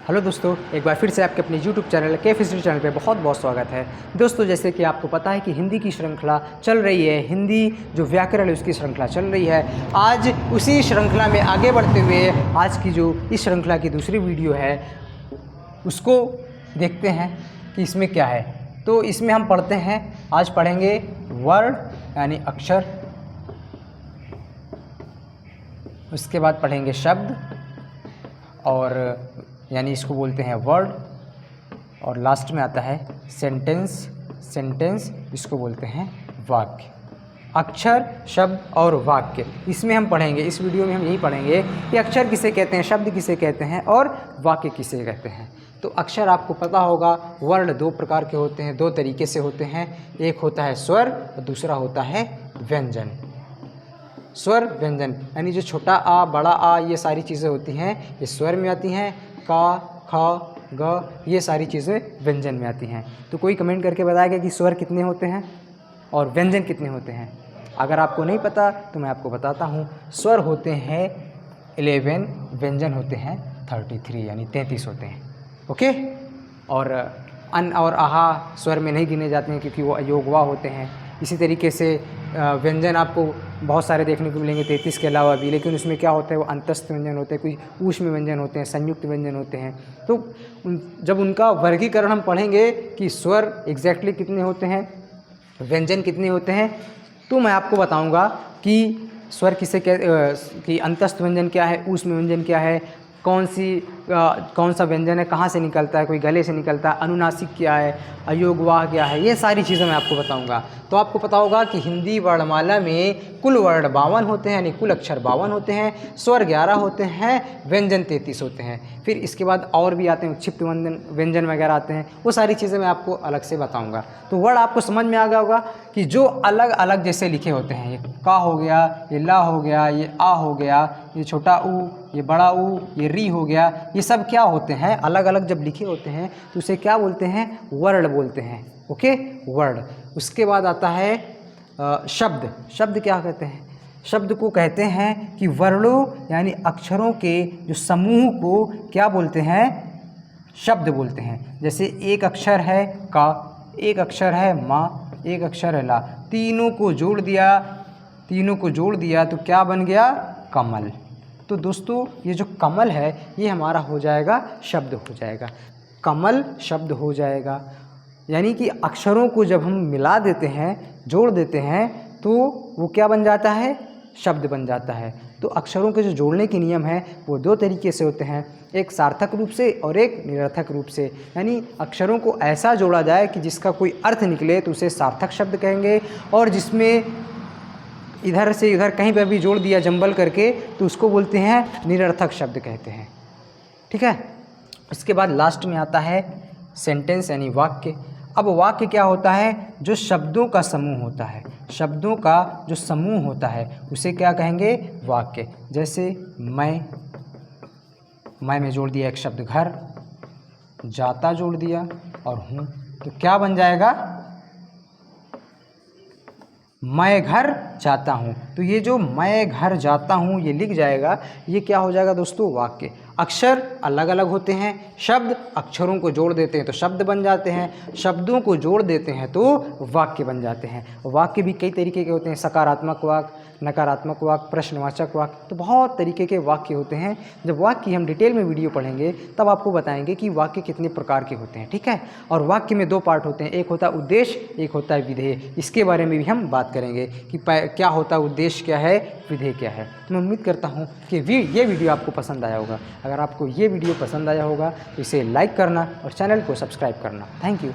Hello दोस्तों, एक बार फिर से आपके अपने YouTube चैनल के हिस्ट्री चैनल पे बहुत बहुत स्वागत है। दोस्तों, जैसे कि आपको पता है कि हिंदी की श्रृंखला चल रही है, हिंदी जो व्याकरण है उसकी श्रृंखला चल रही है। आज उसी श्रृंखला में आगे बढ़ते हुए आज की जो इस श्रृंखला की दूसरी वीडियो है उसको देखते हैं कि इसमें क्या है। तो इसमें हम पढ़ते हैं, आज पढ़ेंगे वर्ड यानी अक्षर, उसके बाद पढ़ेंगे शब्द और यानी इसको बोलते हैं वर्ड, और लास्ट में आता है सेंटेंस इसको बोलते हैं वाक्य। अक्षर, शब्द और वाक्य, इसमें हम पढ़ेंगे, इस वीडियो में हम यही पढ़ेंगे कि अक्षर किसे कहते हैं, शब्द किसे कहते हैं और वाक्य किसे कहते हैं। तो अक्षर आपको पता होगा, वर्ण दो प्रकार के होते हैं, दो तरीके से होते हैं। एक होता है स्वर और दूसरा होता है व्यंजन। स्वर व्यंजन यानी जो छोटा आ, बड़ा आ, ये सारी चीज़ें होती हैं, ये स्वर में आती हैं। का, ख, ग, ये सारी चीज़ें व्यंजन में आती हैं। तो कोई कमेंट करके बताएगा कि स्वर कितने होते हैं और व्यंजन कितने होते हैं। अगर आपको नहीं पता तो मैं आपको बताता हूँ। स्वर होते हैं 11, व्यंजन होते हैं 33 यानी 33 होते हैं। ओके। और अन और आहा स्वर में नहीं गिने जाते हैं क्योंकि वो अयोगवा होते हैं। इसी तरीके से व्यंजन आपको बहुत सारे देखने को मिलेंगे 33 के अलावा भी, लेकिन उसमें क्या होता है, वो अंतस्थ व्यंजन होते हैं, कोई ऊष्म व्यंजन होते हैं, संयुक्त व्यंजन होते हैं। तो जब उनका वर्गीकरण हम पढ़ेंगे कि स्वर एग्जैक्टली कितने होते हैं, व्यंजन कितने होते हैं, तो मैं आपको बताऊंगा कि स्वर किसे कि अंतस्थ व्यंजन क्या है, ऊष्म व्यंजन क्या है, कौन सा व्यंजन है, कहाँ से निकलता है, कोई गले से निकलता है, अनुनासिक क्या है, अयोगवाह क्या है, ये सारी चीज़ें मैं आपको बताऊंगा। तो आपको पता होगा कि हिंदी वर्णमाला में कुल वर्ण 52 होते हैं, यानी कुल अक्षर 52 होते हैं, स्वर 11 होते हैं, व्यंजन 33 होते हैं। फिर इसके बाद और भी आते हैं, क्षिप्त व्यंजन वगैरह आते हैं, वो सारी चीज़ें मैं आपको अलग से बताऊँगा। तो वर्ड आपको समझ में आ गया होगा कि जो अलग अलग जैसे लिखे होते हैं, ये का हो गया, ये ला हो गया, ये आ हो गया, ये छोटा ऊ, ये बड़ा ऊ, ये री हो गया, ये सब क्या होते हैं, अलग अलग जब लिखे होते हैं तो उसे क्या बोलते हैं, वर्ड बोलते हैं। Okay, word. उसके बाद आता है शब्द। शब्द क्या कहते हैं, शब्द को कहते हैं कि वर्णों यानी अक्षरों के जो समूह को क्या बोलते हैं, शब्द बोलते हैं। जैसे एक अक्षर है का, एक अक्षर है माँ, एक अक्षर है ला, तीनों को जोड़ दिया तो क्या बन गया, कमल। तो दोस्तों, ये जो कमल है ये हमारा हो जाएगा, शब्द हो जाएगा, कमल शब्द हो जाएगा। यानी कि अक्षरों को जब हम मिला देते हैं, जोड़ देते हैं, तो वो क्या बन जाता है, शब्द बन जाता है। तो अक्षरों के जो जोड़ने के नियम हैं वो दो तरीके से होते हैं, एक सार्थक रूप से और एक निरर्थक रूप से। यानी अक्षरों को ऐसा जोड़ा जाए कि जिसका कोई अर्थ निकले तो उसे सार्थक शब्द कहेंगे, और जिसमें इधर से इधर कहीं पर भी जोड़ दिया जंबल करके तो उसको बोलते हैं निरर्थक शब्द कहते हैं। ठीक है। उसके बाद लास्ट में आता है सेंटेंस यानी वाक्य। अब वाक्य क्या होता है, जो शब्दों का समूह होता है, शब्दों का जो समूह होता है उसे क्या कहेंगे, वाक्य। जैसे मैं में जोड़ दिया एक शब्द घर, जाता जोड़ दिया और हूँ, तो क्या बन जाएगा, मैं घर जाता हूँ। तो ये जो मैं घर जाता हूँ ये लिख जाएगा, ये क्या हो जाएगा दोस्तों, वाक्य। अक्षर अलग अलग होते हैं, शब्द अक्षरों को जोड़ देते हैं तो शब्द बन जाते हैं, शब्दों को जोड़ देते हैं तो वाक्य बन जाते हैं। वाक्य भी कई तरीके के होते हैं, सकारात्मक वाक्य, नकारात्मक वाक्य, प्रश्नवाचक वाक्य, तो बहुत तरीके के वाक्य होते हैं। जब वाक्य की हम डिटेल में वीडियो पढ़ेंगे तब आपको बताएंगे कि वाक्य कितने प्रकार के होते हैं। ठीक है। और वाक्य में दो पार्ट होते हैं, एक होता है उद्देश्य, एक होता है विधेय। इसके बारे में भी हम बात करेंगे कि क्या होता है, उद्देश्य क्या है, विधेय क्या है। तो मैं उम्मीद करता हूँ कि ये वीडियो आपको पसंद आया होगा। अगर आपको ये वीडियो पसंद आया होगा तो इसे लाइक करना और चैनल को सब्सक्राइब करना। Thank you.